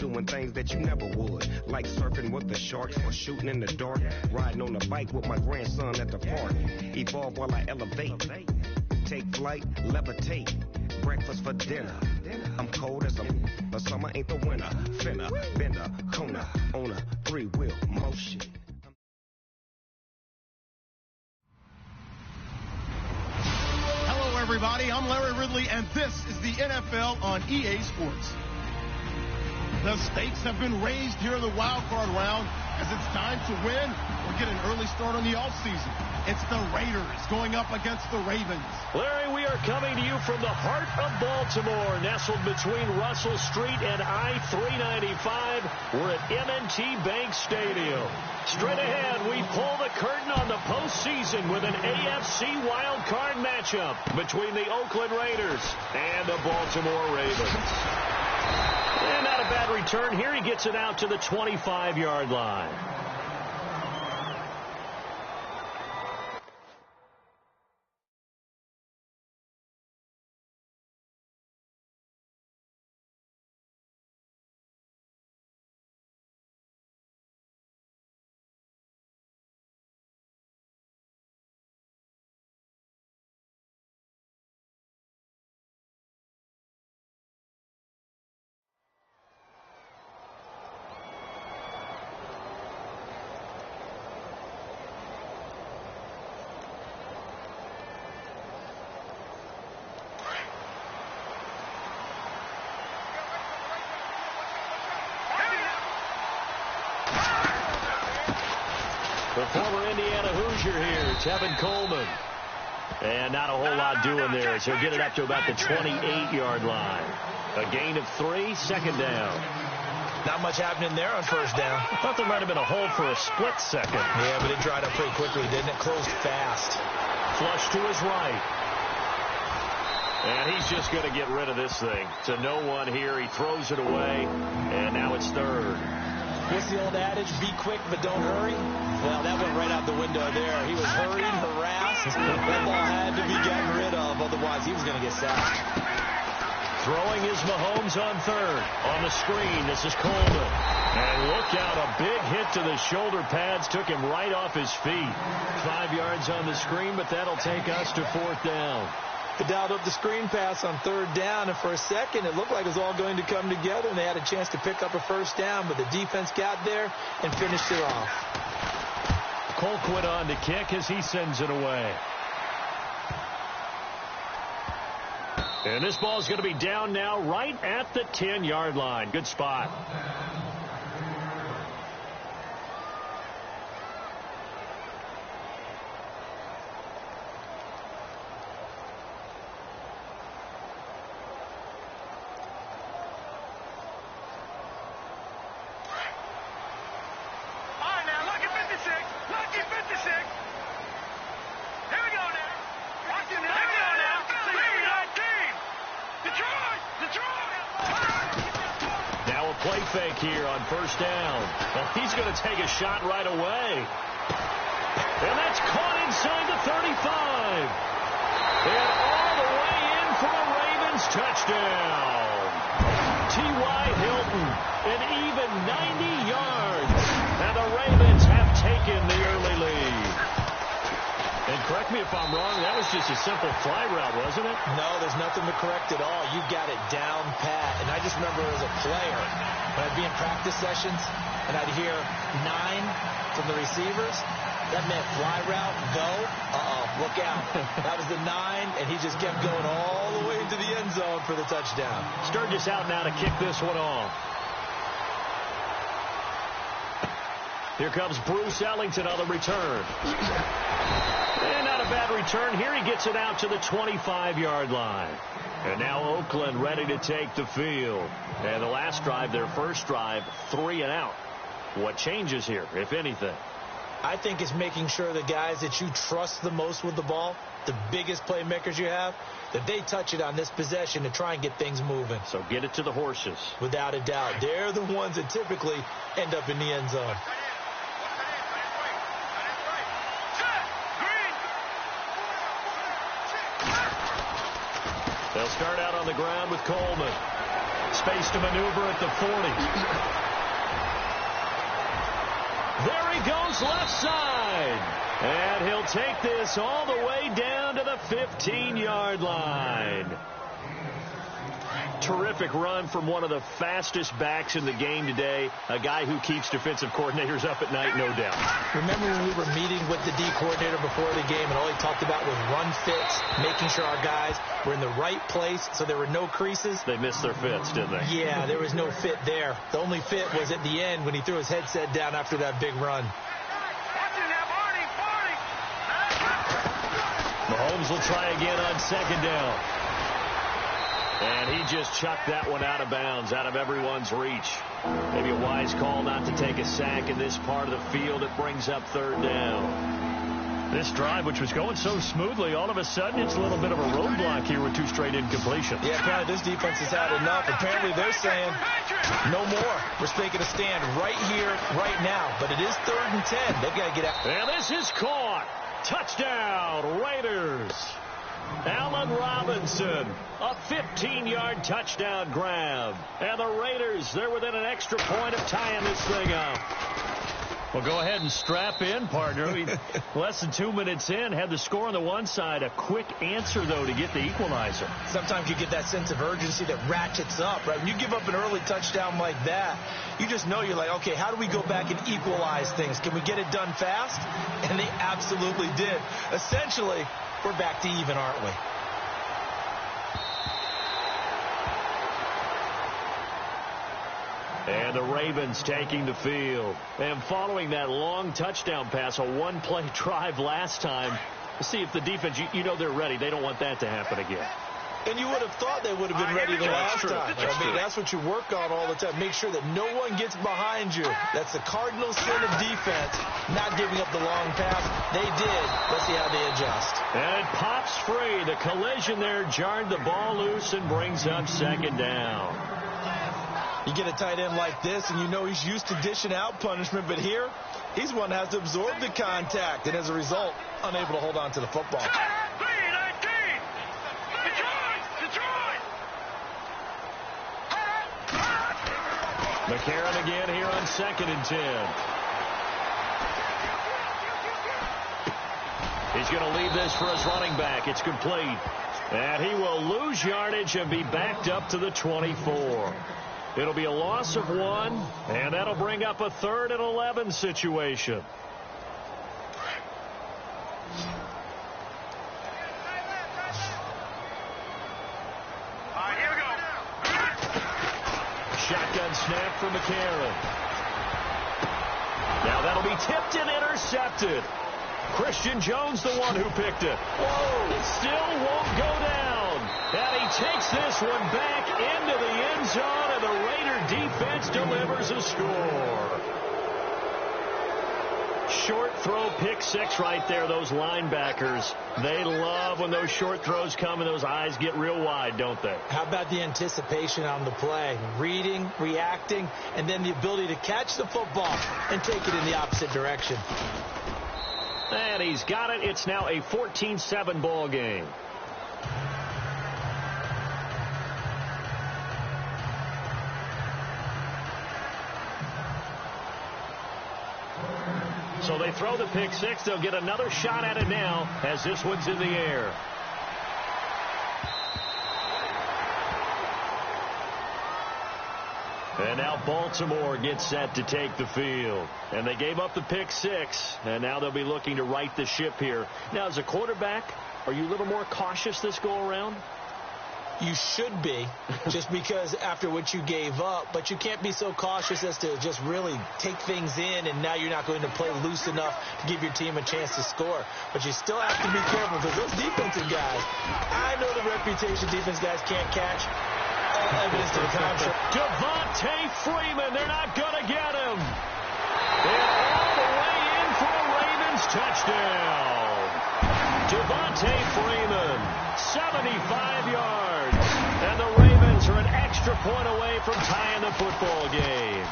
doing things that you never would, like surfing with the sharks or shooting in the dark, riding on a bike with my grandson at the park. Evolve while I elevate, take flight, levitate, breakfast for dinner. I'm cold as a summer ain't the winter. Finna, bender, Kona, on a three-wheel motion. Hello, everybody. I'm Larry Ridley, and this is the NFL on EA Sports. The stakes have been raised here in the wild card round as it's time to win or get an early start on the offseason. It's the Raiders going up against the Ravens. Larry, we are coming to you from the heart of Baltimore, nestled between Russell Street and I-395. We're at M&T Bank Stadium. Straight ahead, we pull the curtain on the postseason with an AFC wild card matchup between the Oakland Raiders and the Baltimore Ravens. And not a bad return here. He gets it out to the 25-yard line. The former Indiana Hoosier here, Tevin Coleman. And not a whole lot doing there, so get it up to about the 28-yard line. A gain of 3, second down. Not much happening there on first down. I thought there might have been a hold for a split second. Yeah, but it dried up pretty quickly, didn't it? Closed fast. Flush to his right. And he's just going to get rid of this thing. To no one here. He throws it away, and now it's third. What's the old adage? Be quick, but don't hurry. Well, that went right out the window there. He was hurried, harassed. That ball had to be gotten rid of. Otherwise, he was going to get sacked. Throwing is Mahomes on third. On the screen, this is Coleman. And look out, a big hit to the shoulder pads. Took him right off his feet. 5 yards on the screen, but that'll take us to fourth down. They dialed up the screen pass on third down, and for a second it looked like it was all going to come together, and they had a chance to pick up a first down, but the defense got there and finished it off. Colquitt on to kick as he sends it away. And this ball is going to be down now right at the 10-yard line. Good spot. Play fake here on first down. Well, he's going to take a shot right away. And that's caught inside the 35. And all the way in for a Ravens touchdown. T.Y. Hilton, an even 90 yards. And the Ravens have taken the early lead. And correct me if I'm wrong, that was just a simple fly route, wasn't it? No, there's nothing to correct at all. You got it down pat. And I just remember as a player, when I'd be in practice sessions and I'd hear 9 from the receivers, that meant fly route, go, look out. That was the 9, and he just kept going all the way into the end zone for the touchdown. Sturgis out now to kick this one off. Here comes Bruce Ellington on the return. And not a bad return here. He gets it out to the 25-yard line. And now Oakland ready to take the field. And the last drive, their first drive, 3 and out. What changes here, if anything? I think it's making sure the guys that you trust the most with the ball, the biggest playmakers you have, that they touch it on this possession to try and get things moving. So get it to the horses. Without a doubt. They're the ones that typically end up in the end zone. They'll start out on the ground with Coleman. space to maneuver at the 40. There he goes left side. And he'll take this all the way down to the 15-yard line. Terrific run from one of the fastest backs in the game today. A guy who keeps defensive coordinators up at night, no doubt. Remember when we were meeting with the D coordinator before the game, and all he talked about was run fits, making sure our guys were in the right place so there were no creases? They missed their fits, didn't they? Yeah, there was no fit there. The only fit was at the end when he threw his headset down after that big run. Mahomes will try again on second down. And he just chucked that one out of bounds, out of everyone's reach. Maybe a wise call not to take a sack in this part of the field. It brings up third down. This drive, which was going so smoothly, all of a sudden it's a little bit of a roadblock here with 2 straight incompletion. Yeah, apparently this defense has had enough. Apparently they're saying no more. We're taking a stand right here, right now. But it is 3rd and 10. They've got to get out. And this is caught. Touchdown, Raiders. Allen Robinson, a 15-yard touchdown grab. And the Raiders, they're within an extra point of tying this thing up. Well, go ahead and strap in, partner. Less than 2 minutes in, had the score on the one side. A quick answer, though, to get the equalizer. Sometimes you get that sense of urgency that ratchets up, right? When you give up an early touchdown like that, you just know you're like, okay, how do we go back and equalize things? Can we get it done fast? And they absolutely did. Essentially, we're back to even, aren't we? And the Ravens taking the field. And following that long touchdown pass, a one-play drive last time, we'll see if the defense, you know they're ready. They don't want that to happen again. And you would have thought they would have been ready the last time. I mean, that's what you work on all the time. Make sure that no one gets behind you. That's the cardinal sin of defense, not giving up the long pass. They did. Let's see how they adjust. And it pops free. The collision there jarred the ball loose and brings up second down. You get a tight end like this, and you know he's used to dishing out punishment, but here, he's one that has to absorb the contact, and as a result, unable to hold on to the football. McCarron again here on 2nd and 10. He's going to leave this for his running back. It's complete. And he will lose yardage and be backed up to the 24. It'll be a loss of 1, and that'll bring up a 3rd and 11 situation. Here we go. Shotgun snap for McCarron. Now that'll be tipped and intercepted. Christian Jones the one who picked it. Whoa, it still won't go down. And he takes this one back into the end zone, and the Raider defense delivers a score. Short throw, pick 6 right there. Those linebackers, they love when those short throws come and those eyes get real wide, don't they? How about the anticipation on the play? Reading, reacting, and then the ability to catch the football and take it in the opposite direction. And he's got it. It's now a 14-7 ball game. So they throw the pick 6. They'll get another shot at it now as this one's in the air. And now Baltimore gets set to take the field. And they gave up the pick 6. And now they'll be looking to right the ship here. Now, as a quarterback, are you a little more cautious this go around? You should be, just because after what you gave up. But you can't be so cautious as to just really take things in, and now you're not going to play loose enough to give your team a chance to score. But you still have to be careful, because those defensive guys, I know the reputation defense guys can't catch. All evidence to the contrary. Devontae Freeman, they're not going to get him. And all the way in for a Ravens touchdown. Devontae Freeman, 75 yards. And the Ravens are an extra point away from tying the football game.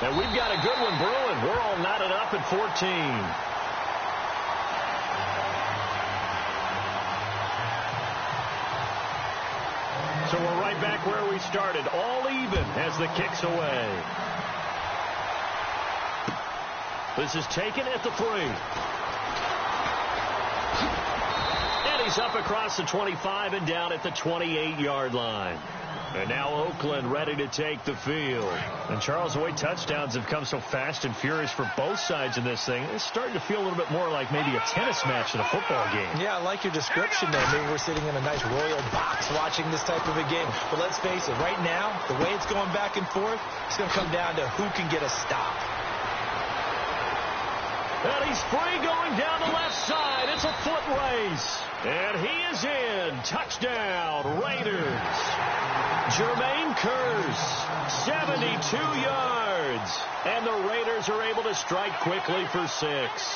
And we've got a good one brewing. We're all knotted up at 14. So we're right back where we started. All even as the kick's away. This is taken at the 3. And he's up across the 25 and down at the 28-yard line. And now Oakland ready to take the field. And Charles, the way touchdowns have come so fast and furious for both sides in this thing, it's starting to feel a little bit more like maybe a tennis match than a football game. Yeah, I like your description there. Maybe we're sitting in a nice royal box watching this type of a game. But let's face it, right now, the way it's going back and forth, it's going to come down to who can get a stop. And he's free going down the left side. It's a foot race. And he is in. Touchdown, Raiders. Jermaine Kearse, 72 yards. And the Raiders are able to strike quickly for 6.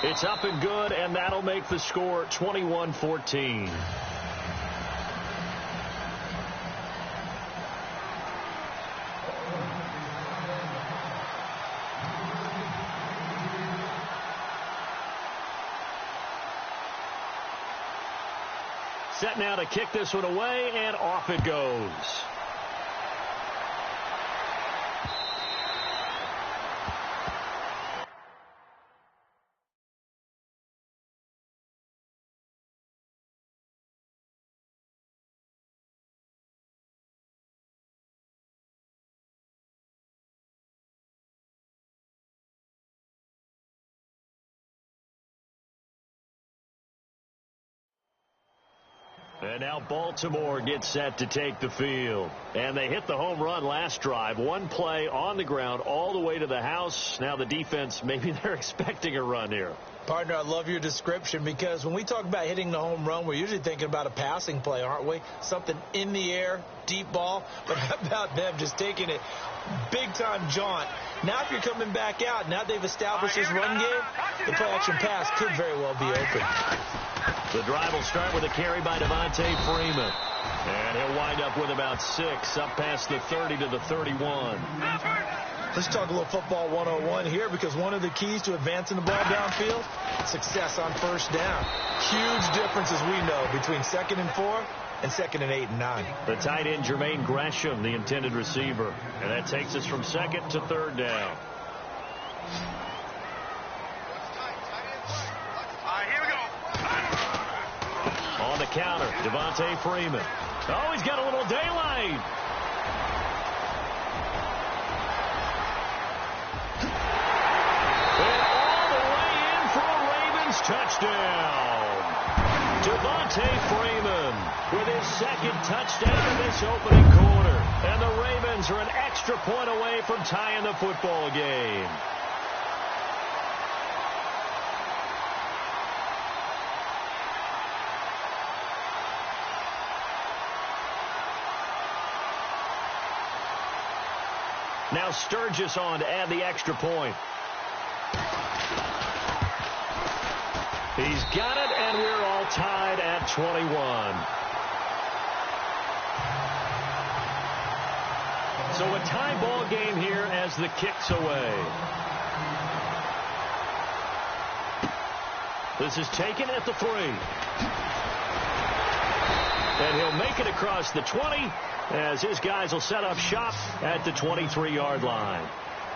It's up and good, and that'll make the score 21-14. Set now to kick this one away, and off it goes. And now Baltimore gets set to take the field. And they hit the home run last drive. One play on the ground all the way to the house. Now the defense, maybe they're expecting a run here. Partner, I love your description because when we talk about hitting the home run, we're usually thinking about a passing play, aren't we? Something in the air, deep ball. But how about them just taking it big-time jaunt? Now if you're coming back out, now they've established this run game, the play-action pass could very well be open. The drive will start with a carry by Devontae Freeman. And he'll wind up with about 6, up past the 30 to the 31. Let's talk a little football 101 here, because one of the keys to advancing the ball downfield, success on first down. Huge difference, as we know, between 2nd and 4 and 2nd and 8 and 9. The tight end, Jermaine Gresham, the intended receiver. And that takes us from 2nd to 3rd down. On the counter, Devontae Freeman. Oh, he's got a little daylight. And all the way in for a Ravens touchdown. Devontae Freeman with his 2nd touchdown in this opening quarter. And the Ravens are an extra point away from tying the football game. Now Sturgis on to add the extra point. He's got it, and we're all tied at 21. So a tie ball game here as the kick's away. This is taken at the 3. And he'll make it across the 20 as his guys will set up shop at the 23-yard line.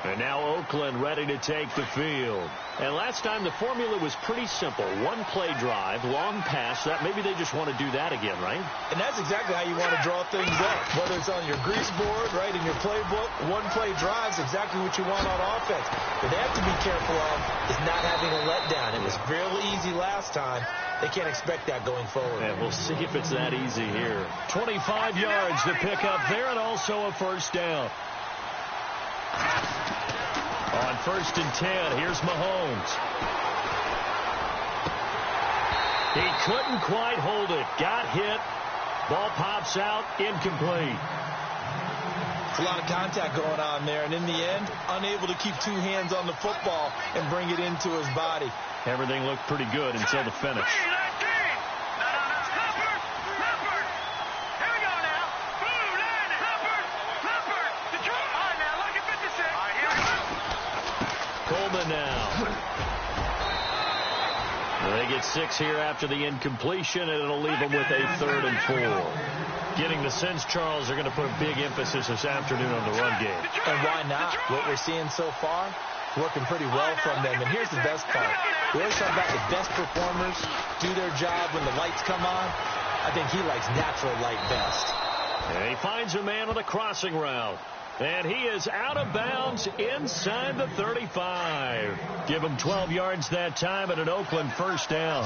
And now Oakland ready to take the field. And last time the formula was pretty simple. One play drive, long pass. That maybe they just want to do that again, right? And that's exactly how you want to draw things up. Whether it's on your grease board, right, in your playbook, one play drive is exactly what you want on offense. What they have to be careful of is not having a letdown. It was real easy last time. They can't expect that going forward. And we'll see if it's that easy here. 25 yards to pick up there, and also a first down. On 1st and 10, here's Mahomes. He couldn't quite hold it. Got hit. Ball pops out. Incomplete. It's a lot of contact going on there, and in the end, unable to keep 2 hands on the football and bring it into his body. Everything looked pretty good until the finish. Coleman now. They get 6 here after the incompletion, and it'll leave them with a 3rd and 4. Getting the sense, Charles, are going to put a big emphasis this afternoon on the run game. And why not? What we're seeing so far, working pretty well from them. And here's the best part. We always talk about the best performers do their job when the lights come on. I think he likes natural light best. And he finds a man on a crossing route. And he is out of bounds inside the 35. Give him 12 yards that time and an Oakland 1st down.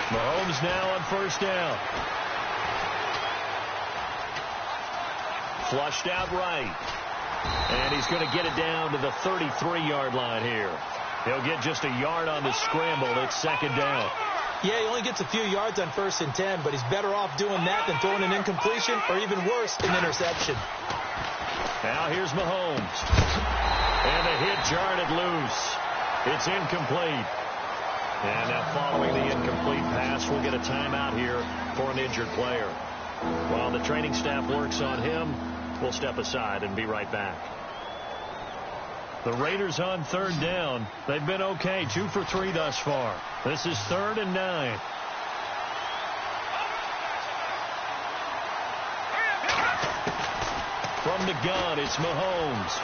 Mahomes now on 1st down. Flushed out right. And he's going to get it down to the 33-yard line here. He'll get just a yard on the scramble. It's 2nd down. Yeah, he only gets a few yards on 1st and 10, but he's better off doing that than throwing an incompletion or even worse, an interception. Now here's Mahomes. And the hit jarred it loose. It's incomplete. And now following the incomplete pass, we'll get a timeout here for an injured player. While the training staff works on him, we'll step aside and be right back. The Raiders on 3rd down. They've been okay, 2 for 3 thus far. This is 3rd and 9. From the gun, it's Mahomes.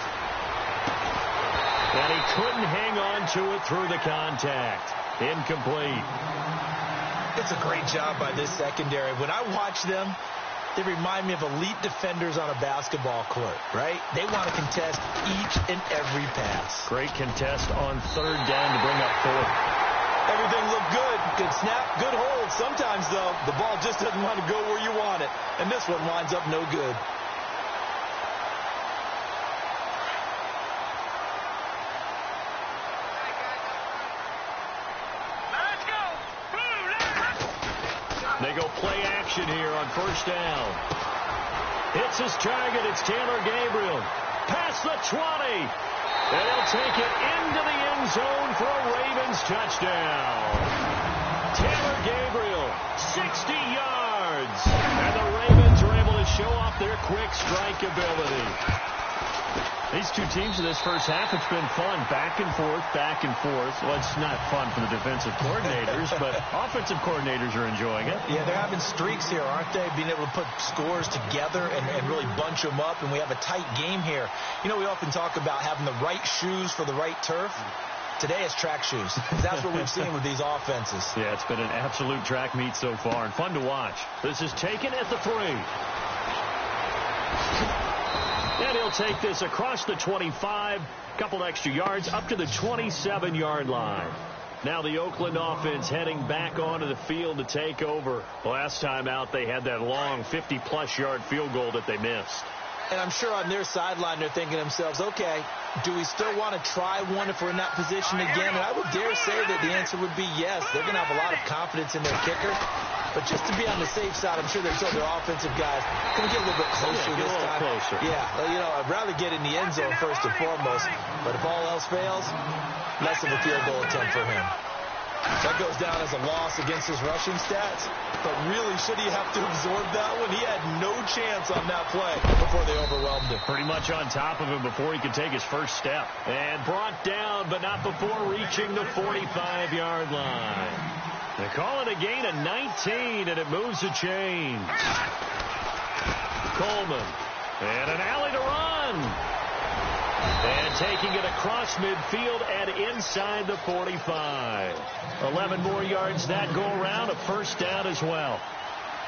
And he couldn't hang on to it through the contact. Incomplete. It's a great job by this secondary. When I watch them, they remind me of elite defenders on a basketball court, right? They want to contest each and every pass. Great contest on 3rd down to bring up 4th. Everything looked good. Good snap, good hold. Sometimes, though, the ball just doesn't want to go where you want it. And this one winds up no good. They go play action here on 1st down. Hits his target. It's Taylor Gabriel. Past the 20. And he'll take it into the end zone for a Ravens touchdown. Taylor Gabriel, 60 yards. And the Ravens are able to show off their quick strike ability. These two teams in this first half, it's been fun. Back and forth, back and forth. Well, it's not fun for the defensive coordinators, but offensive coordinators are enjoying it. Yeah, they're having streaks here, aren't they? Being able to put scores together and really bunch them up, and we have a tight game here. You know, we often talk about having the right shoes for the right turf. Today it's track shoes. That's what we've seen with these offenses. Yeah, it's been an absolute track meet so far, and fun to watch. This is taken at the 3. And he'll take this across the 25, couple extra yards, up to the 27-yard line. Now the Oakland offense heading back onto the field to take over. Last time out, they had that long 50-plus yard field goal that they missed. And I'm sure on their sideline, they're thinking to themselves, okay, do we still want to try one if we're in that position again? And I would dare say that the answer would be yes. They're going to have a lot of confidence in their kicker. But just to be on the safe side, I'm sure they're told their offensive guys, can we get a little bit closer this time? Closer. Yeah, well, you know, I'd rather get in the end zone first and foremost. But if all else fails, less of a field goal attempt for him. That goes down as a loss against his rushing stats. But really, should he have to absorb that one? He had no chance on that play before they overwhelmed him. Pretty much on top of him before he could take his first step. And brought down, but not before reaching the 45-yard line. They call it a gain of 19, and it moves the chains. Coleman. And an alley to run. And taking it across midfield and inside the 45. 11 more yards that go around, a 1st down as well.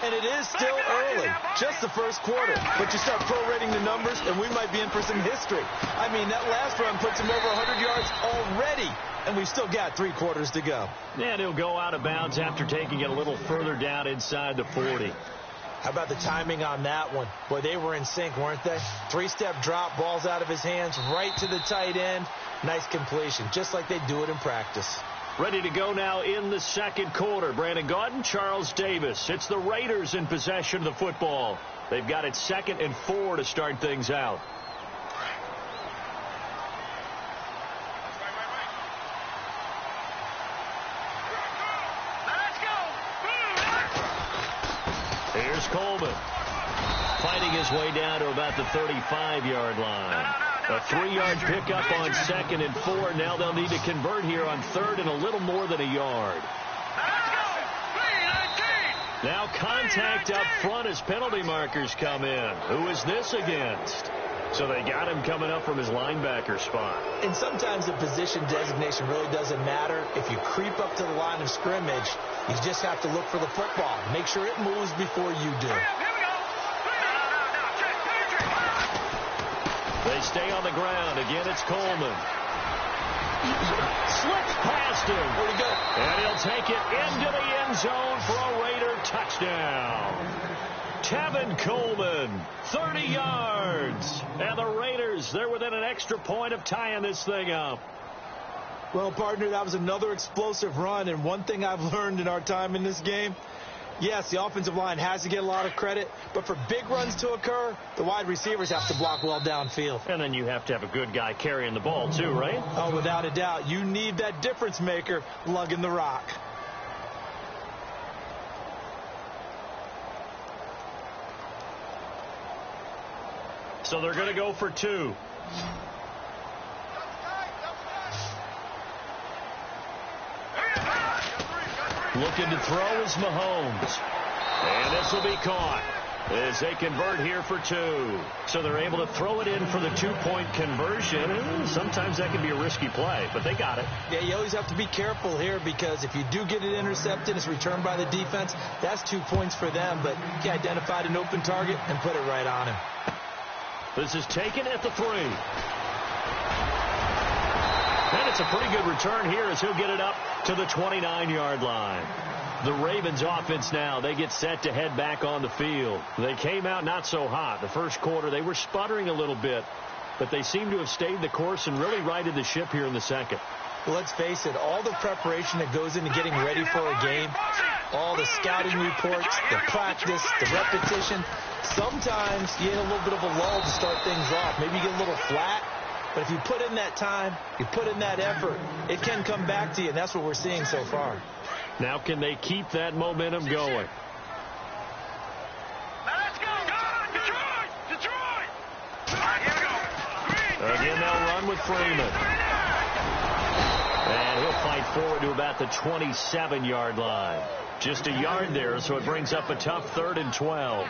And it is still early, just the first quarter. But you start prorating the numbers, and we might be in for some history. I mean, that last run puts him over 100 yards already, and we've still got 3 quarters to go. And he'll go out of bounds after taking it a little further down inside the 40. How about the timing on that one? Boy, they were in sync, weren't they? 3-step drop, ball's out of his hands, right to the tight end. Nice completion, just like they do it in practice. Ready to go now in the second quarter. Brandon Gaudin, Charles Davis. It's the Raiders in possession of the football. They've got it 2nd and 4 to start things out. Here's Coleman. Fighting his way down to about the 35-yard line. A 3-yard pickup on 2nd and 4. Now they'll need to convert here on 3rd and a little more than a yard. Now contact up front as penalty markers come in. Who is this against? So they got him coming up from his linebacker spot. And sometimes the position designation really doesn't matter. If you creep up to the line of scrimmage, you just have to look for the football. Make sure it moves before you do. They stay on the ground. Again, it's Coleman. Slips past him. Where'd he go? And he'll take it into the end zone for a Raider touchdown. Tevin Coleman, 30 yards. And the Raiders, they're within an extra point of tying this thing up. Well, partner, that was another explosive run. And one thing I've learned in our time in this game, yes, the offensive line has to get a lot of credit, but for big runs to occur, the wide receivers have to block well downfield. And then you have to have a good guy carrying the ball too, right? Oh, without a doubt. You need that difference maker lugging the rock. So they're going to go for 2. Looking to throw is Mahomes. And this will be caught as they convert here for 2. So they're able to throw it in for the 2-point conversion. Sometimes that can be a risky play, but they got it. Yeah, you always have to be careful here because if you do get it intercepted, it's returned by the defense. That's 2 points for them, but he identified an open target and put it right on him. This is taken at the 3. And it's a pretty good return here as he'll get it up to the 29-yard line. The Ravens offense now, they get set to head back on the field. They came out not so hot. The first quarter, they were sputtering a little bit, but they seem to have stayed the course and really righted the ship here in the second. Well, let's face it, all the preparation that goes into getting ready for a game, all the scouting reports, the practice, the repetition, sometimes you get a little bit of a lull to start things off. Maybe you get a little flat, but if you put in that time, you put in that effort, it can come back to you, and that's what we're seeing so far. Now can they keep that momentum going? Let's go! Detroit! Here we go. Again, they'll run with Freeman. And he'll fight forward to about the 27-yard line. Just a yard there, so it brings up a tough 3rd and 12.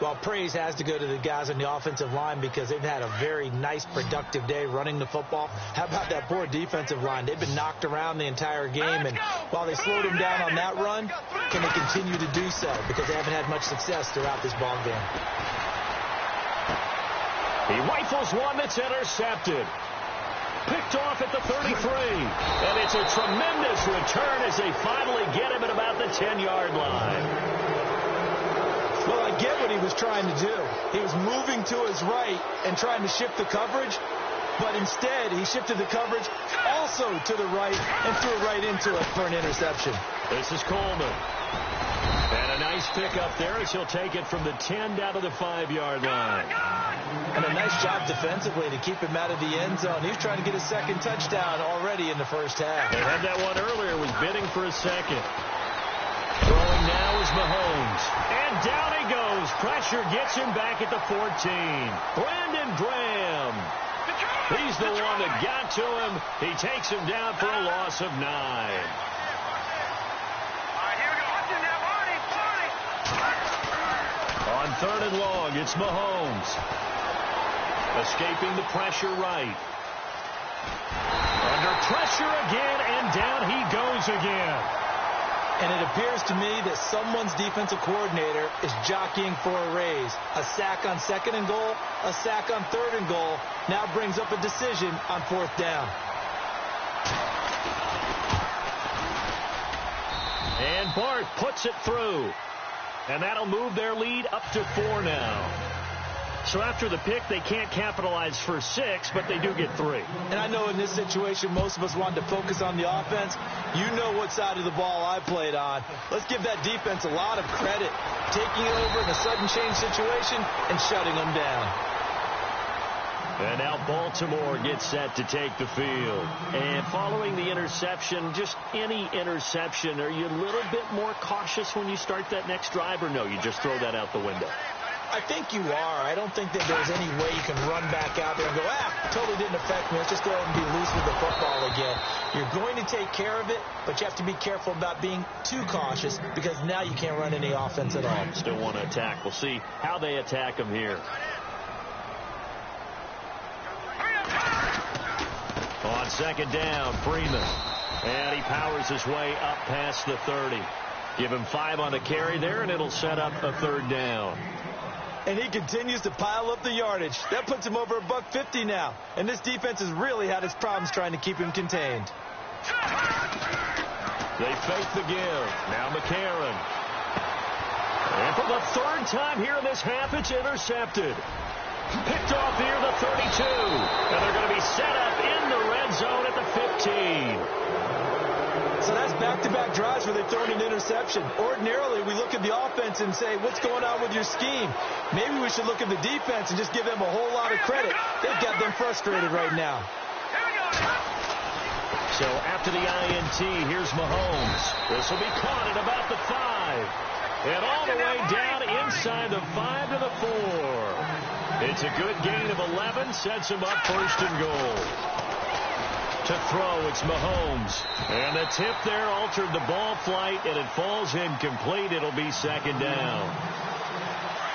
Well, praise has to go to the guys on the offensive line because they've had a very nice, productive day running the football. How about that poor defensive line? They've been knocked around the entire game, and while they slowed him down on that run, can they continue to do so? Because they haven't had much success throughout this ball game. He rifles one that's intercepted. Picked off at the 33. And it's a tremendous return as they finally get him at about the 10-yard line. Well, I get what he was trying to do. He was moving to his right and trying to shift the coverage, but instead he shifted the coverage also to the right and threw it right into it for an interception. This is Coleman. And a nice pickup there as he'll take it from the 10 down to the 5-yard line. And a nice job defensively to keep him out of the end zone. He was trying to get a second touchdown already in the first half. They had that one earlier, was bidding for a second. Throwing now is Mahomes. And down he goes. Pressure gets him back at the 14. Brandon Graham. He's the one that got to him. He takes him down for a loss of 9. On 3rd and long, it's Mahomes. Escaping the pressure right. Under pressure again, and down he goes again. And it appears to me that someone's defensive coordinator is jockeying for a raise. A sack on 2nd and goal, a sack on 3rd and goal, now brings up a decision on 4th down. And Bart puts it through. And that'll move their lead up to 4 now. So after the pick, they can't capitalize for 6, but they do get 3. And I know in this situation, most of us wanted to focus on the offense. You know what side of the ball I played on. Let's give that defense a lot of credit, taking it over in a sudden change situation and shutting them down. And now Baltimore gets set to take the field. And following the interception, just any interception, are you a little bit more cautious when you start that next drive, or no, you just throw that out the window? I think you are. I don't think that there's any way you can run back out there and go, totally didn't affect me. Let's just go ahead and be loose with the football again. You're going to take care of it, but you have to be careful about being too cautious because now you can't run any offense at all. Still want to attack. We'll see how they attack him here. On second down, Freeman. And he powers his way up past the 30. Give him 5 on the carry there, and it'll set up a third down. And he continues to pile up the yardage. That puts him over $150 now. And this defense has really had its problems trying to keep him contained. They fake the give. Now McCarron. And for the third time here in this half, it's intercepted. Picked off near the 32. And they're going to be set up in the red zone at the 15. So that's back-to-back drives where they've thrown an interception. Ordinarily, we look at the offense and say, what's going on with your scheme? Maybe we should look at the defense and just give them a whole lot of credit. They've got them frustrated right now. So after the INT, here's Mahomes. This will be caught at about the 5. And all the way down inside the 5 to the 4. It's a good gain of 11. Sets him up first and goal. To throw, it's Mahomes. And the tip there altered the ball flight, and it falls incomplete. It'll be second down.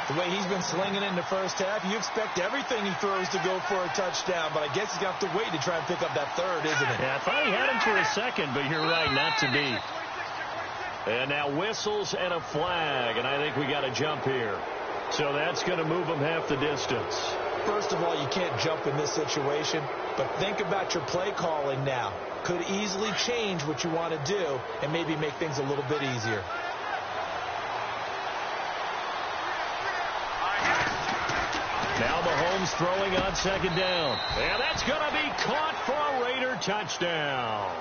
The way he's been slinging it in the first half, you expect everything he throws to go for a touchdown, but I guess he's got to wait to try and pick up that third, isn't it? Yeah, I thought he had him for a second, but you're right, not to be. And now whistles and a flag, and I think we got a jump here. So that's going to move him half the distance. First of all, you can't jump in this situation, but think about your play calling now. Could easily change what you want to do and maybe make things a little bit easier. Now Mahomes throwing on second down. And that's going to be caught for a Raider touchdown.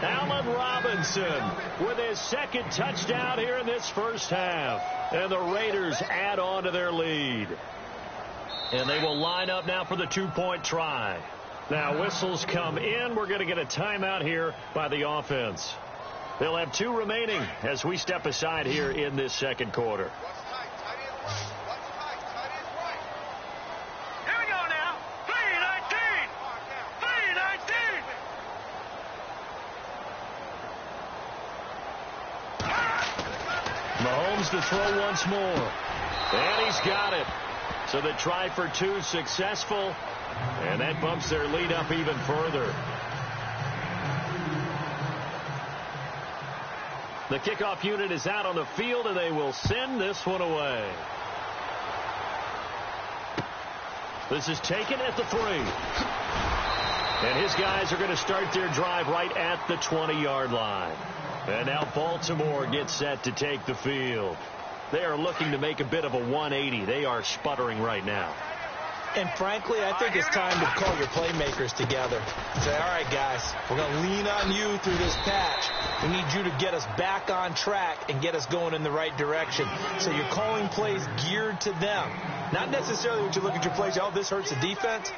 Allen Robinson with his second touchdown here in this first half. And the Raiders add on to their lead. And they will line up now for the 2-point try. Now whistles come in. We're going to get a timeout here by the offense. They'll have 2 remaining as we step aside here in this second quarter. Here we go now. 3-19. 3-19. Mahomes to throw once more. And he's got it. So the try for 2 successful. And that bumps their lead up even further. The kickoff unit is out on the field, and they will send this one away. This is taken at the 3. And his guys are going to start their drive right at the 20-yard line. And now Baltimore gets set to take the field. They are looking to make a bit of a 180. They are sputtering right now. And frankly, I think it's time to call your playmakers together. Say, all right, guys, we're going to lean on you through this patch. We need you to get us back on track and get us going in the right direction. So you're calling plays geared to them. Not necessarily what you look at your plays, oh, this hurts the defense.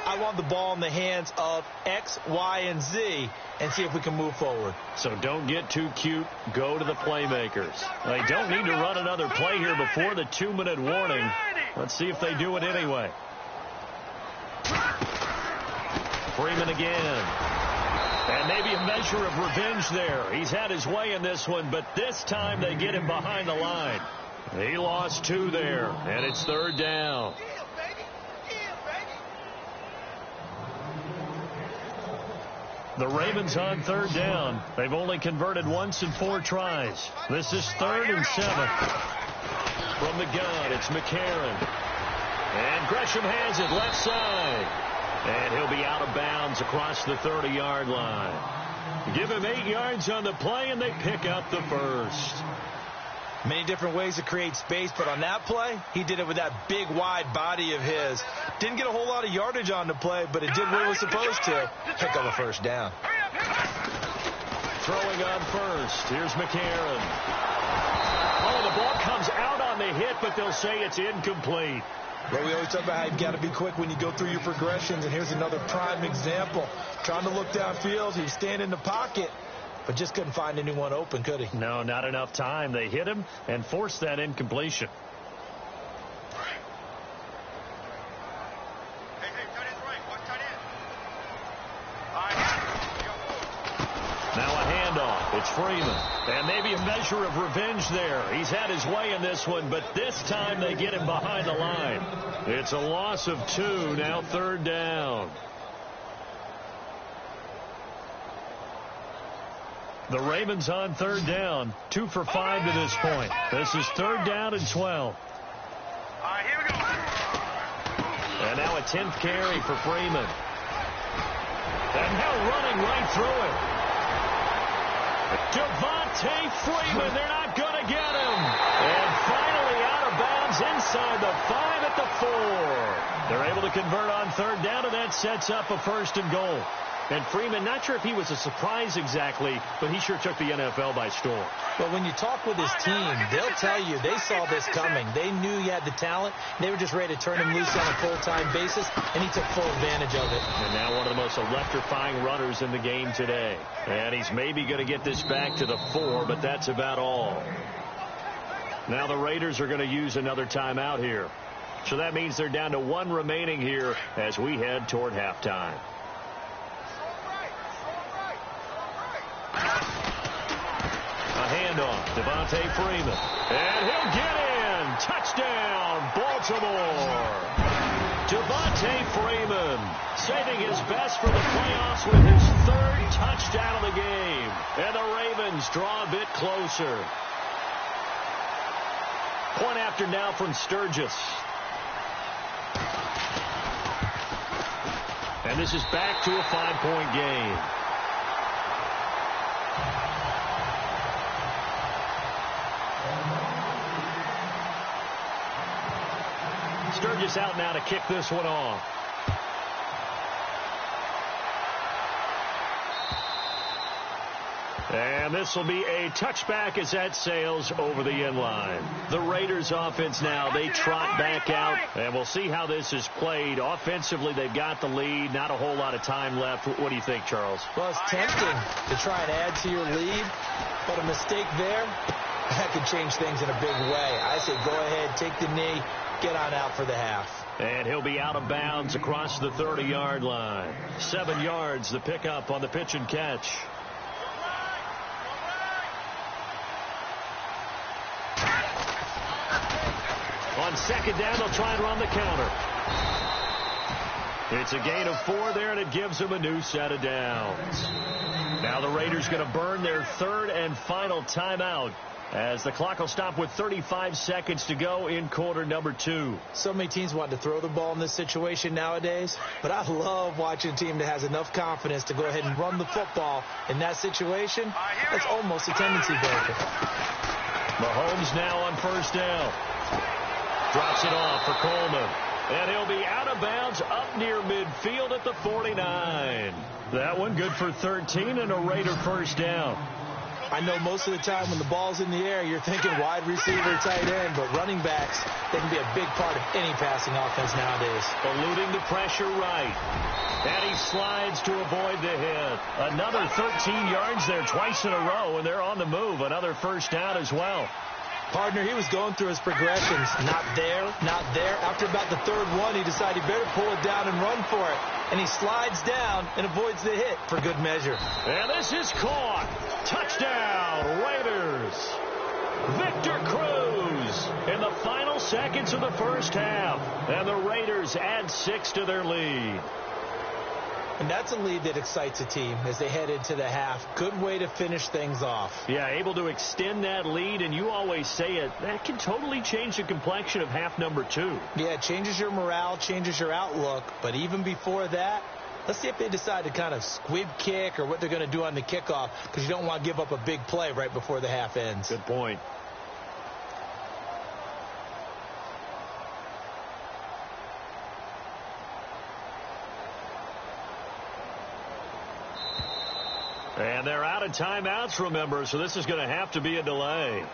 I want the ball in the hands of X, Y, and Z and see if we can move forward. So don't get too cute. Go to the playmakers. They don't need to run another play here before the 2-minute warning. Let's see if they do it anyway. Freeman again. And maybe a measure of revenge there. He's had his way in this one, but this time they get him behind the line. He lost 2 there, and it's third down. The Ravens on third down. They've only converted once in 4 tries. This is 3rd and 7. From the gun, it's McCarron. And Gresham has it left side. And he'll be out of bounds across the 30-yard line. Give him 8 yards on the play, and they pick up the first. Many different ways to create space, but on that play, he did it with that big, wide body of his. Didn't get a whole lot of yardage on the play, but it did what it was supposed to. Pick up a first down. Throwing on first. Here's McCarron. Oh, the ball comes out on the hit, but they'll say it's incomplete. Well, we always talk about how you've got to be quick when you go through your progressions, and here's another prime example. Trying to look downfield, he was standing in the pocket, but just couldn't find anyone open, could he? No, not enough time. They hit him and forced that incompletion. handoff. It's Freeman. And maybe a measure of revenge there. He's had his way in this one, but this time they get him behind the line. It's a loss of 2, now 3rd down. The Ravens on 3rd down, 2 for 5 to this point. This is 3rd down and 12. All right, here we go. And now a 10th carry for Freeman. And now running right through it. Devontae Freeman, they're not going to get him. And finally out of bounds inside the 5 at the 4. They're able to convert on 3rd down, and that sets up a 1st and goal. And Freeman, not sure if he was a surprise exactly, but he sure took the NFL by storm. But when you talk with his team, they'll tell you they saw this coming. They knew he had the talent. They were just ready to turn him loose on a full-time basis, and he took full advantage of it. And now one of the most electrifying runners in the game today. And he's maybe going to get this back to the 4, but that's about all. Now the Raiders are going to use another timeout here. So that means they're down to 1 remaining here as we head toward halftime. A handoff, Devontae Freeman. And he'll get in. Touchdown, Baltimore. Devontae Freeman saving his best for the playoffs with his 3rd touchdown of the game. And the Ravens draw a bit closer. Point after now from Sturgis. And this is back to a 5-point game. Sturgis out now to kick this one off. And this will be a touchback as that sails over the inline. The Raiders offense now, they trot back out, and we'll see how this is played. Offensively, they've got the lead, not a whole lot of time left. What do you think, Charles? Well, it's tempting to try and add to your lead, but a mistake there, that could change things in a big way. I say go ahead, take the knee, get on out for the half. And he'll be out of bounds across the 30-yard line. 7 yards, the pickup on the pitch and catch. On 2nd down, they'll try and run the counter. It's a gain of 4 there, and it gives them a new set of downs. Now the Raiders going to burn their 3rd and final timeout as the clock will stop with 35 seconds to go in quarter number 2. So many teams want to throw the ball in this situation nowadays, but I love watching a team that has enough confidence to go ahead and run the football in that situation. That's almost a tendency breaker. Mahomes now on 1st down. Drops it off for Coleman. And he'll be out of bounds up near midfield at the 49. That one good for 13 and a Raider 1st down. I know most of the time when the ball's in the air, you're thinking wide receiver, tight end, but running backs, they can be a big part of any passing offense nowadays. Eluding the pressure right. And he slides to avoid the hit. Another 13 yards there twice in a row, and they're on the move. Another 1st down as well. Partner, he was going through his progressions. Not there, not there. After about the 3rd one, he decided he better pull it down and run for it. And he slides down and avoids the hit for good measure. And this is caught. Touchdown, Raiders. Victor Cruz in the final seconds of the 1st half. And the Raiders add 6 to their lead. And that's a lead that excites a team as they head into the half. Good way to finish things off. Yeah, able to extend that lead, and you always say it, that can totally change the complexion of half number 2. Yeah, it changes your morale, changes your outlook. But even before that, let's see if they decide to kind of squib kick or what they're going to do on the kickoff, because you don't want to give up a big play right before the half ends. Good point. And they're out of timeouts, remember, so this is going to have to be a delay.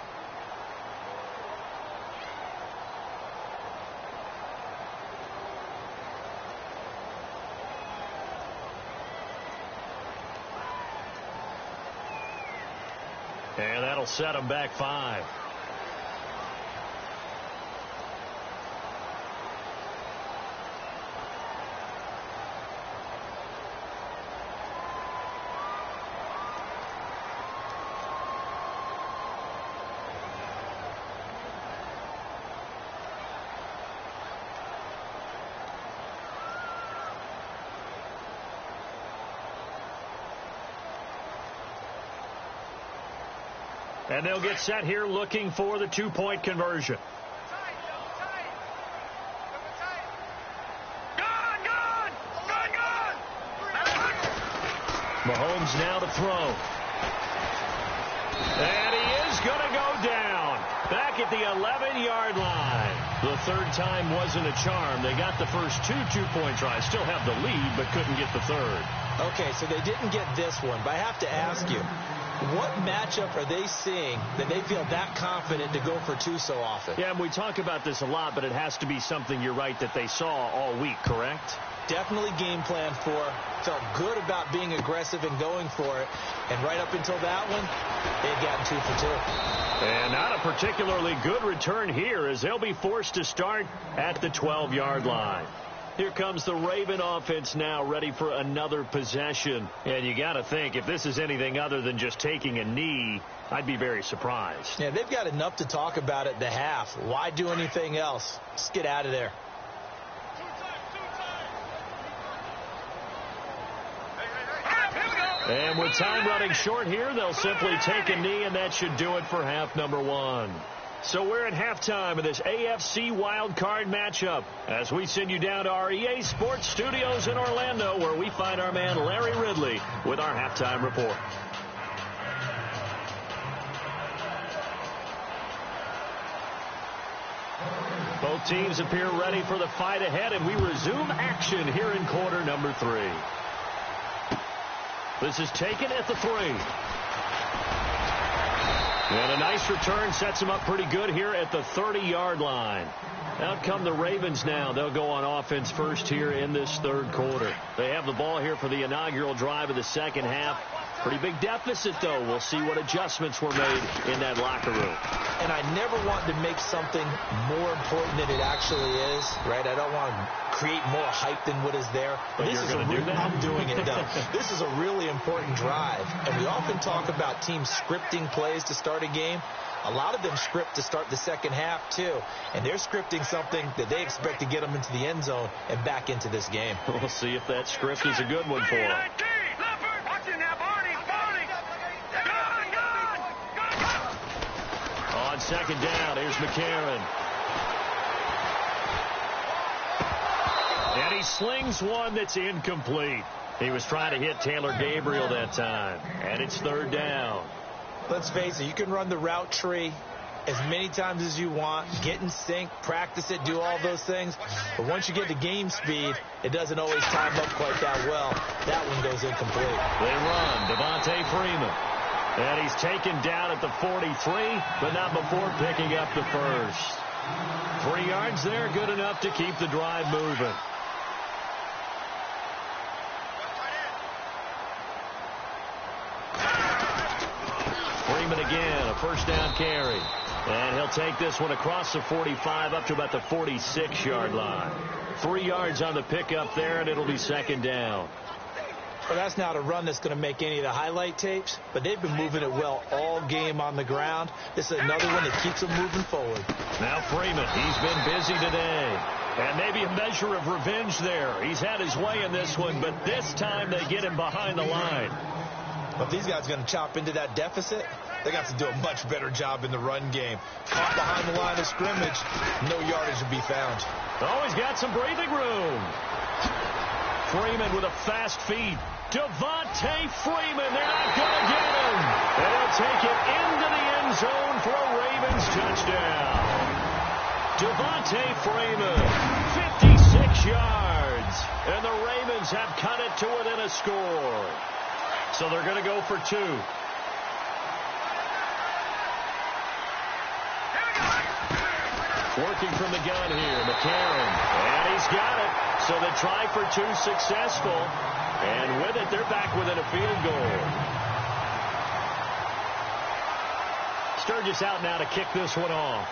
And that'll set them back 5. And they'll get set here looking for the two-point conversion. Mahomes now to throw. And he is going to go down. Back at the 11-yard line. The third time wasn't a charm. They got the first two-point tries. Still have the lead, but couldn't get the third. Okay, so they didn't get this one, but I have to ask you, what matchup are they seeing that they feel that confident to go for two so often? Yeah, and we talk about this a lot, but it has to be something, you're right, that they saw all week, correct? Definitely game plan for. Felt good about being aggressive and going for it. And right up until that one, they had gotten 2 for 2. And not a particularly good return here as they'll be forced to start at the 12-yard line. Here comes the Raven offense now, ready for another possession. And you got to think, if this is anything other than just taking a knee, I'd be very surprised. Yeah, they've got enough to talk about at the half. Why do anything else? Just get out of there. And with time running short here, they'll simply take a knee, and that should do it for half number one. So we're at halftime of this AFC wildcard matchup as we send you down to our EA Sports Studios in Orlando, where we find our man Larry Ridley with our halftime report. Both teams appear ready for the fight ahead, and we resume action here in quarter number 3. This is taken at the 3. And a nice return sets them up pretty good here at the 30-yard line. Out come the Ravens now. They'll go on offense first here in this third quarter. They have the ball here for the inaugural drive of the second half. Pretty big deficit, though. We'll see what adjustments were made in that locker room. And I never want to make something more important than it actually is, right? I don't want to create more hype than what is there. But you're going to do that? I'm doing it, though. This is a really important drive. And we often talk about teams scripting plays to start a game. A lot of them script to start the second half, too. And they're scripting something that they expect to get them into the end zone and back into this game. We'll see if that script is a good one for them. On second down, here's McCarron. And he slings one that's incomplete. He was trying to hit Taylor Gabriel that time. And it's third down. Let's face it, you can run the route tree as many times as you want, get in sync, practice it, do all those things. But once you get to game speed, it doesn't always time up quite that well. That one goes incomplete. They run. Devontae Freeman. And he's taken down at the 43, but not before picking up the first. 3 yards there, good enough to keep the drive moving. Freeman again, a first down carry. And he'll take this one across the 45 up to about the 46-yard line. 3 yards on the pickup there, and it'll be second down. Well, that's not a run that's going to make any of the highlight tapes, but they've been moving it well all game on the ground. This is another one that keeps them moving forward. Now Freeman, he's been busy today. And maybe a measure of revenge there. He's had his way in this one, but this time they get him behind the line. But if these guys are going to chop into that deficit, they got to do a much better job in the run game. Caught behind the line of scrimmage, no yardage to be found. Oh, he's got some breathing room. Freeman with a fast feed. Devontae Freeman, they're not going to get him. And they'll take it into the end zone for a Ravens touchdown. Devontae Freeman, 56 yards. And the Ravens have cut it to within a score. So they're going to go for 2. Working from the gun here, McCarron. And he's got it. So the try for 2 successful. And with it, they're back within a field goal. Sturgis out now to kick this one off.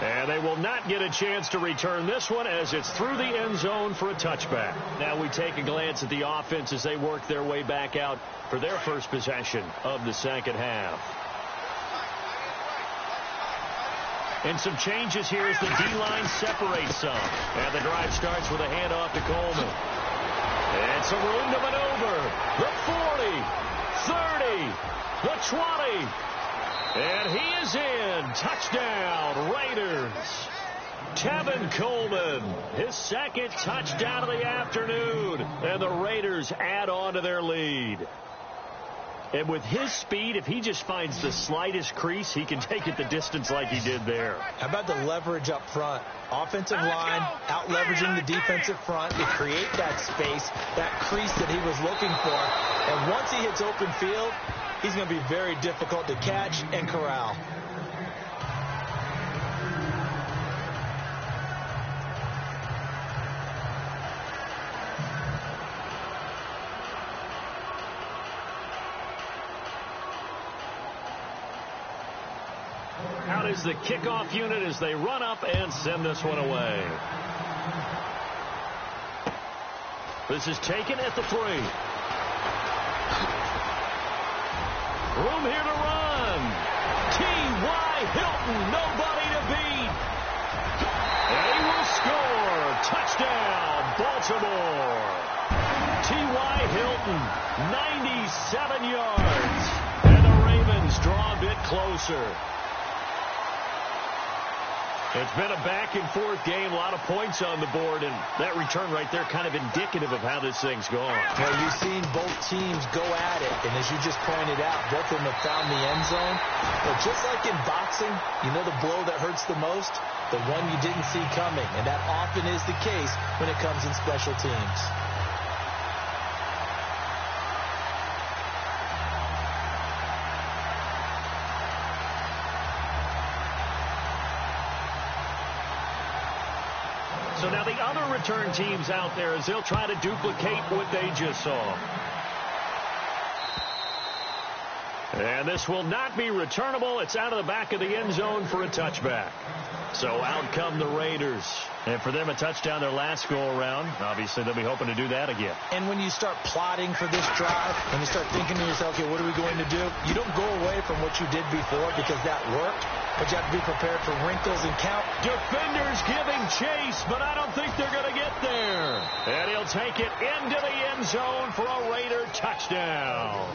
And they will not get a chance to return this one as it's through the end zone for a touchback. Now we take a glance at the offense as they work their way back out for their first possession of the second half. And some changes here as the D-line separates some. And the drive starts with a handoff to Coleman. And some room to maneuver. The 40, 30, the 20. And he is in. Touchdown, Raiders. Tevin Coleman, his second touchdown of the afternoon. And the Raiders add on to their lead. And with his speed, if he just finds the slightest crease, he can take it the distance like he did there. How about the leverage up front? Offensive line out-leveraging the defensive front to create that space, that crease that he was looking for. And once he hits open field, he's going to be very difficult to catch and corral. Out is the kickoff unit as they run up and send this one away. This is taken at the 3. Room here to run. T.Y. Hilton, nobody to beat. And he will score. Touchdown, Baltimore. T.Y. Hilton, 97 yards. And the Ravens draw a bit closer. It's been a back-and-forth game, a lot of points on the board, and that return right there kind of indicative of how this thing's going. Well, you've seen both teams go at it, and as you just pointed out, both of them have found the end zone. But just like in boxing, you know the blow that hurts the most? The one you didn't see coming, and that often is the case when it comes in special teams. So now the other return teams out there as they'll try to duplicate what they just saw. And this will not be returnable. It's out of the back of the end zone for a touchback. So out come the Raiders. And for them, a touchdown their last go-around. Obviously, they'll be hoping to do that again. And when you start plotting for this drive, when you start thinking to yourself, okay, what are we going to do? You don't go away from what you did before because that worked. But you have to be prepared for wrinkles and count. Defenders giving chase, but I don't think they're going to get there. And he'll take it into the end zone for a Raider touchdown.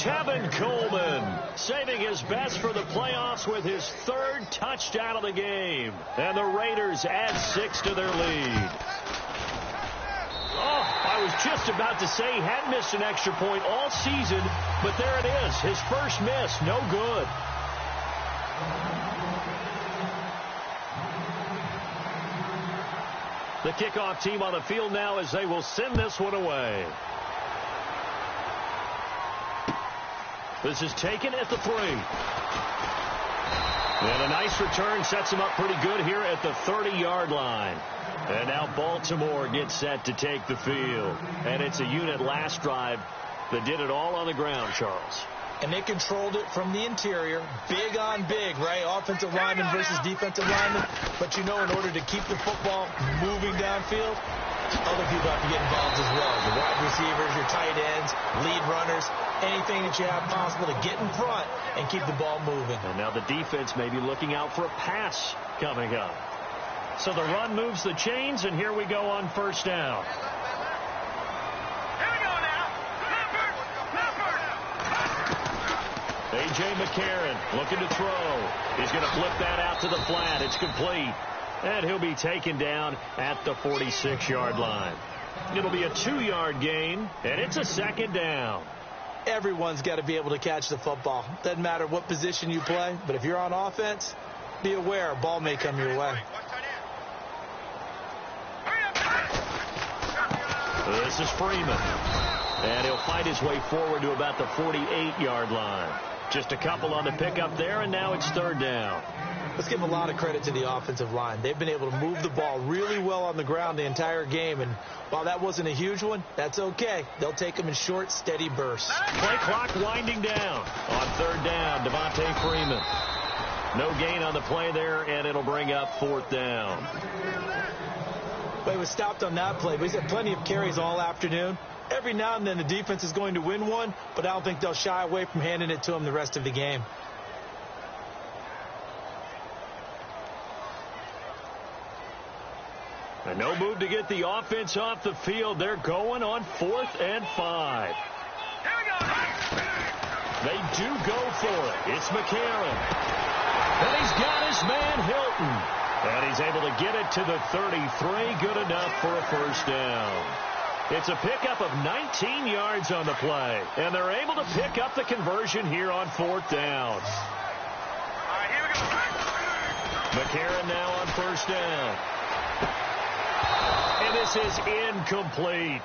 Tevin Coleman saving his best for the playoffs with his third touchdown of the game. And the Raiders add 6 to their lead. Oh, I was just about to say he hadn't missed an extra point all season, but there it is. His first miss, no good. The kickoff team on the field now as they will send this one away. This is taken at the 3. And a nice return sets him up pretty good here at the 30-yard line. And now Baltimore gets set to take the field. And it's a unit last drive that did it all on the ground, Charles. And they controlled it from the interior. Big on big, right? Offensive lineman versus defensive lineman. But you know, in order to keep the football moving downfield, other people have to get involved as well. Your wide receivers, your tight ends, lead runners, anything that you have possible to get in front and keep the ball moving. And now the defense may be looking out for a pass coming up. So the run moves the chains, and here we go on first down. A.J. McCarron looking to throw. He's going to flip that out to the flat. It's complete. And he'll be taken down at the 46-yard line. It'll be a 2-yard gain, and it's a second down. Everyone's got to be able to catch the football. Doesn't matter what position you play, but if you're on offense, be aware a ball may come your way. This is Freeman. And he'll fight his way forward to about the 48-yard line. Just a couple on the pickup there, and now it's third down. Let's give a lot of credit to the offensive line. They've been able to move the ball really well on the ground the entire game, and while that wasn't a huge one, that's okay. They'll take them in short, steady bursts. Play clock winding down. On third down, Devontae Freeman. No gain on the play there, and it'll bring up fourth down. But he was stopped on that play, but he's had plenty of carries all afternoon. Every now and then the defense is going to win one, but I don't think they'll shy away from handing it to him the rest of the game. And no move to get the offense off the field. They're going on 4th and 5. They do go for it. It's McCarron. And he's got his man Hilton. And he's able to get it to the 33. Good enough for a first down. It's a pickup of 19 yards on the play. And they're able to pick up the conversion here on 4th down. McCarron now on first down. And this is incomplete.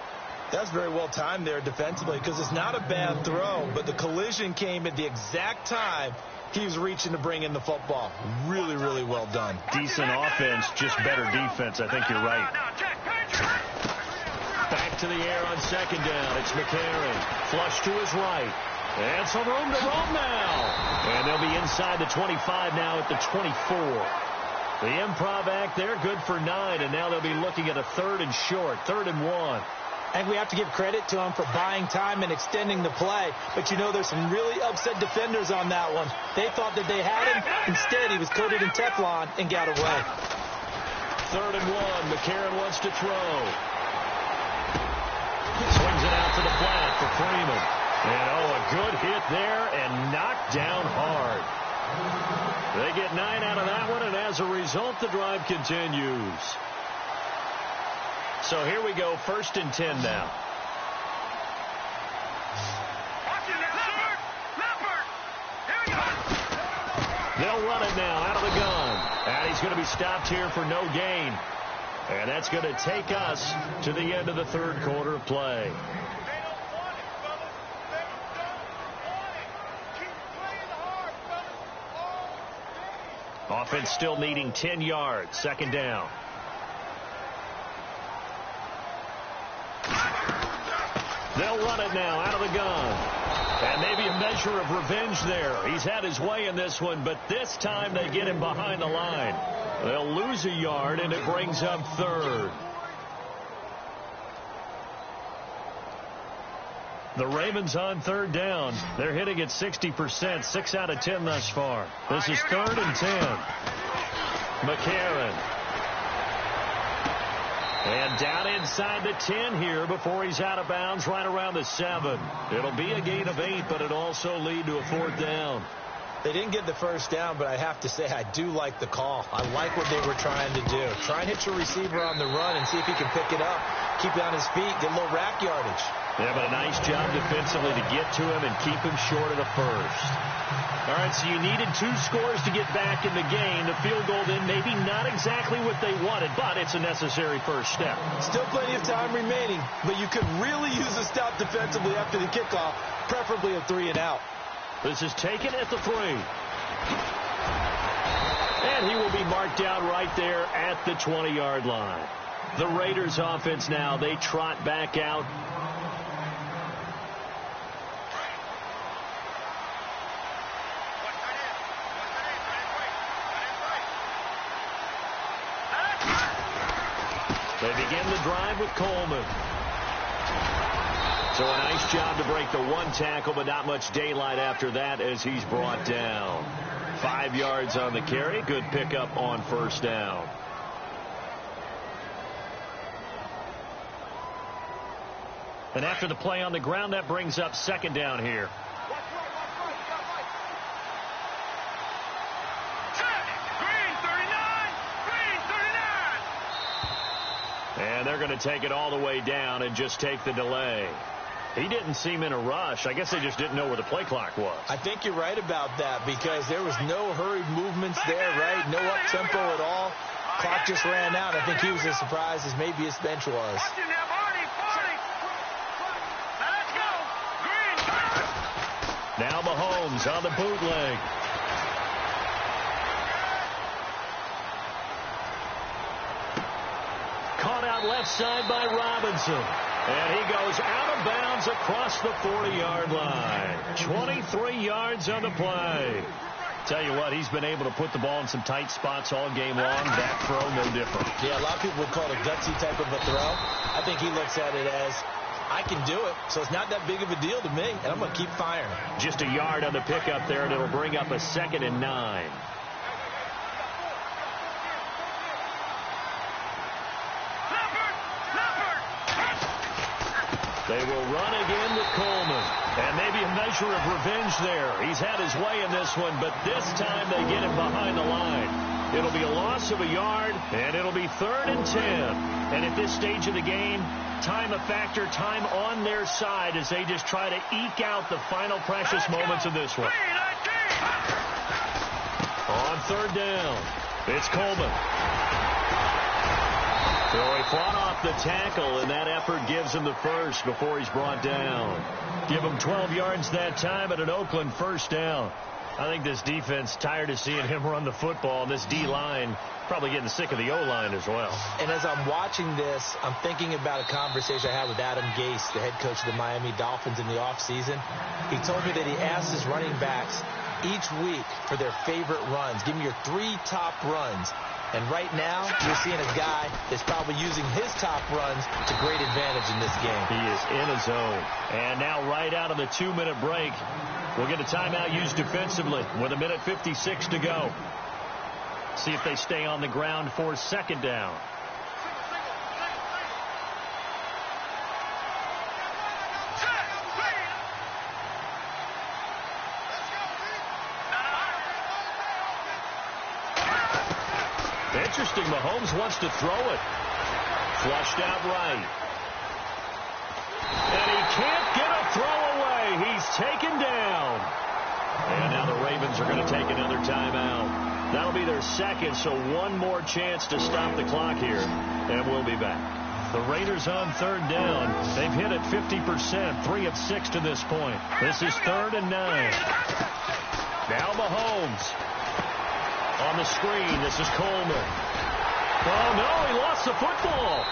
That's very well timed there defensively because it's not a bad throw, but the collision came at the exact time he was reaching to bring in the football. Really, really well done. Decent offense, just better defense. I think you're right. Back to the air on second down. It's McCarron. Flush to his right. And some room to roam now. And they'll be inside the 25 now at the 24. The improv act there, good for 9. And now they'll be looking at a 3rd and short, 3rd and 1. And we have to give credit to him for buying time and extending the play. But, you know, there's some really upset defenders on that one. They thought that they had him. Instead, he was coated in Teflon and got away. 3rd and 1. McCarron wants to throw. Swings it out to the flat for Freeman. And, a good hit there and knocked down hard. They get 9 out of that one, and as a result, the drive continues. So here we go, 1st and 10 now. They'll run it now out of the gun. And he's going to be stopped here for no gain. And that's going to take us to the end of the 3rd quarter of play. Offense still needing 10 yards. 2nd down. They'll run it now out of the gun. And maybe a measure of revenge there. He's had his way in this one, but this time they get him behind the line. They'll lose a yard, and it brings up 3rd. The Ravens on 3rd down. They're hitting at 60%, 6 out of 10 thus far. This is 3rd and 10. McCarron. And down inside the 10 here before he's out of bounds right around the 7. It'll be a gain of 8, but it'll also lead to a 4th down. They didn't get the first down, but I have to say I do like the call. I like what they were trying to do. Try and hit your receiver on the run and see if he can pick it up. Keep it on his feet, get a little rack yardage. Yeah, but a nice job defensively to get to him and keep him short of the first. All right, so you needed 2 scores to get back in the game. The field goal then maybe not exactly what they wanted, but it's a necessary first step. Still plenty of time remaining, but you could really use a stop defensively after the kickoff, preferably a 3 and out. This is taken at the 3. And he will be marked down right there at the 20-yard line. The Raiders offense now, they trot back out. They begin the drive with Coleman. So a nice job to break the 1 tackle, but not much daylight after that as he's brought down. 5 yards on the carry. Good pickup on first down. And after the play on the ground, that brings up 2nd down here. And they're going to take it all the way down and just take the delay. He didn't seem in a rush. I guess they just didn't know where the play clock was. I think you're right about that because there was no hurried movements there, right? No up-tempo at all. Clock just ran out. I think he was as surprised as maybe his bench was. Now Mahomes on the bootleg. Caught out left side by Robinson. And he goes out of bounds across the 40-yard line. 23 yards on the play. Tell you what, he's been able to put the ball in some tight spots all game long. That throw, no different. Yeah, a lot of people would call it a gutsy type of a throw. I think he looks at it as, I can do it, so it's not that big of a deal to me, and I'm going to keep firing. Just a yard on the pickup there, and it'll bring up a 2nd and 9. They will run again with Coleman. And maybe a measure of revenge there. He's had his way in this one, but this time they get him behind the line. It'll be a loss of a yard, and it'll be 3rd and 10. And at this stage of the game, time a factor, time on their side as they just try to eke out the final precious moments of this one. On 3rd down, it's Coleman. So he fought off the tackle, and that effort gives him the first before he's brought down. Give him 12 yards that time at an Oakland 1st down. I think this defense tired of seeing him run the football, and this D-line probably getting sick of the O-line as well. And as I'm watching this, I'm thinking about a conversation I had with Adam Gase, the head coach of the Miami Dolphins in the offseason. He told me that he asked his running backs each week for their favorite runs. Give me your 3 top runs. And right now, you're seeing a guy that's probably using his top runs to great advantage in this game. He is in a zone. And now right out of the 2-minute break, we'll get a timeout used defensively with 1:56 to go. See if they stay on the ground for 2nd down. Interesting, Mahomes wants to throw it. Flushed out right. And he can't get a throw away. He's taken down. And now the Ravens are going to take another timeout. That'll be their 2nd, so one more chance to stop the clock here. And we'll be back. The Raiders on 3rd down. They've hit it 50%, 3 of 6 to this point. This is 3rd and 9. Now Mahomes. On the screen, this is Coleman. Oh, no, he lost the football.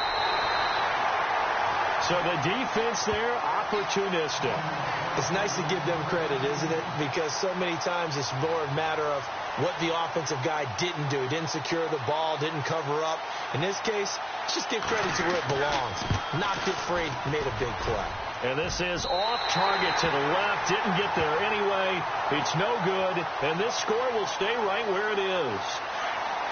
So the defense there, opportunistic. It's nice to give them credit, isn't it? Because so many times it's more a matter of what the offensive guy didn't do. He didn't secure the ball, didn't cover up. In this case, let's just give credit to where it belongs. Knocked it free, made a big play. And this is off target to the left. Didn't get there anyway. It's no good. And this score will stay right where it is.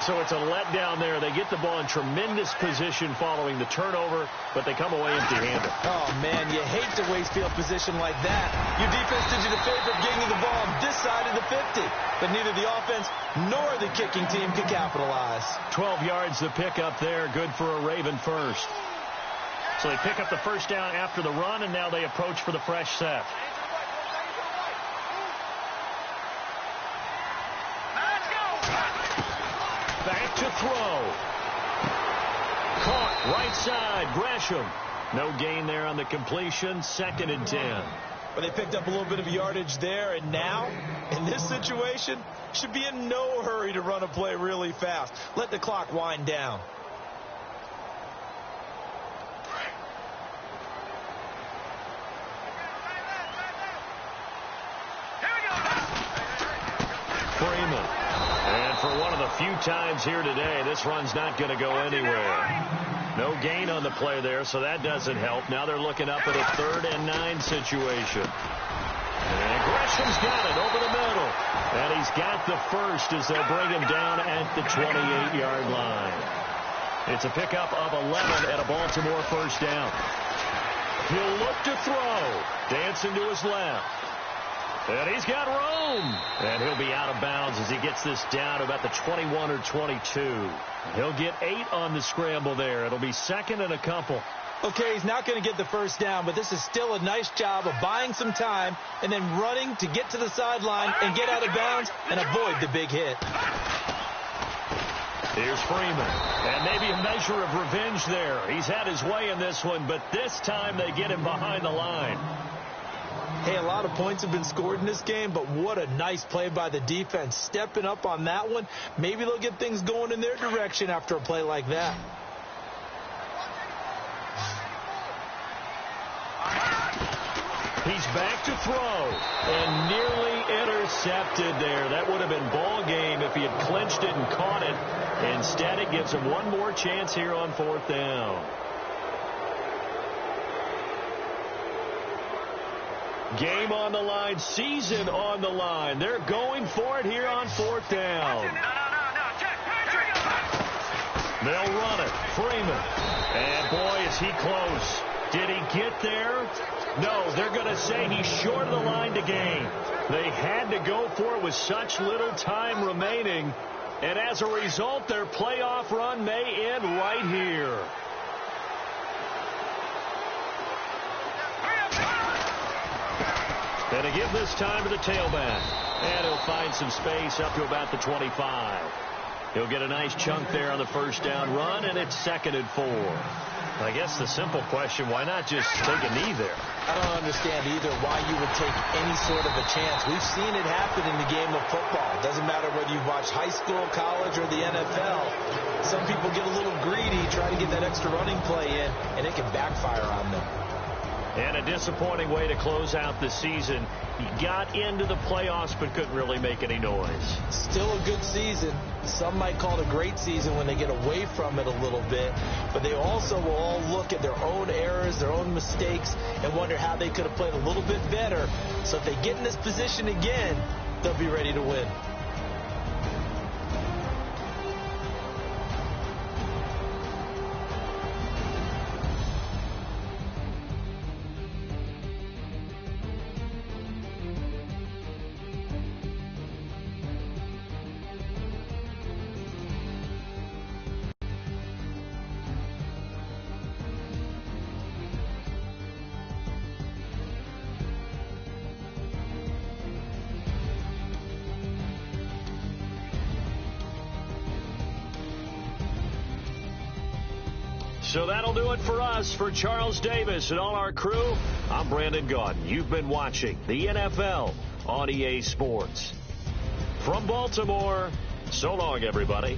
So it's a letdown there. They get the ball in tremendous position following the turnover, but they come away empty-handed. Oh, man, you hate to waste field position like that. Your defense did you the favor of getting the ball on this side of the 50. But neither the offense nor the kicking team could capitalize. 12 yards to pick up there. Good for a Raven first. So they pick up the 1st down after the run, and now they approach for the fresh set. Back to throw. Caught right side. Gresham. No gain there on the completion. 2nd and 10. But they picked up a little bit of yardage there, and now, in this situation, should be in no hurry to run a play really fast. Let the clock wind down. Freeman. And for one of the few times here today, this run's not going to go anywhere. No gain on the play there, so that doesn't help. Now they're looking up at a 3rd and 9 situation. And Gresham's got it over the middle. And he's got the first as they'll bring him down at the 28-yard line. It's a pickup of 11 at a Baltimore 1st down. He'll look to throw. Dancing to his left. And he's got room. And he'll be out of bounds as he gets this down about the 21 or 22. He'll get 8 on the scramble there. It'll be 2nd and a couple. Okay, he's not going to get the first down, but this is still a nice job of buying some time and then running to get to the sideline and get out of bounds and avoid the big hit. Here's Freeman. And maybe a measure of revenge there. He's had his way in this one, but this time they get him behind the line. Hey, a lot of points have been scored in this game, but what a nice play by the defense. Stepping up on that one. Maybe they'll get things going in their direction after a play like that. He's back to throw and nearly intercepted there. That would have been ball game if he had clinched it and caught it. Instead, it gives him one more chance here on 4th down. Game on the line, season on the line. They're going for it here on 4th down. They'll run it. Freeman. And boy, is he close. Did he get there? No, they're going to say he's short of the line to gain. They had to go for it with such little time remaining. And as a result, their playoff run may end right here. And to give this time to the tailback. And he'll find some space up to about the 25. He'll get a nice chunk there on the first down run, and it's 2nd and 4. I guess the simple question, why not just take a knee there? I don't understand either why you would take any sort of a chance. We've seen it happen in the game of football. It doesn't matter whether you've watched high school, college, or the NFL. Some people get a little greedy, try to get that extra running play in, and it can backfire on them. And a disappointing way to close out the season. He got into the playoffs but couldn't really make any noise. Still a good season. Some might call it a great season when they get away from it a little bit. But they also will all look at their own errors, their own mistakes, and wonder how they could have played a little bit better. So if they get in this position again, they'll be ready to win. So that'll do it for us. For Charles Davis and all our crew, I'm Brandon Gaudin. You've been watching the NFL on EA Sports. From Baltimore, so long, everybody.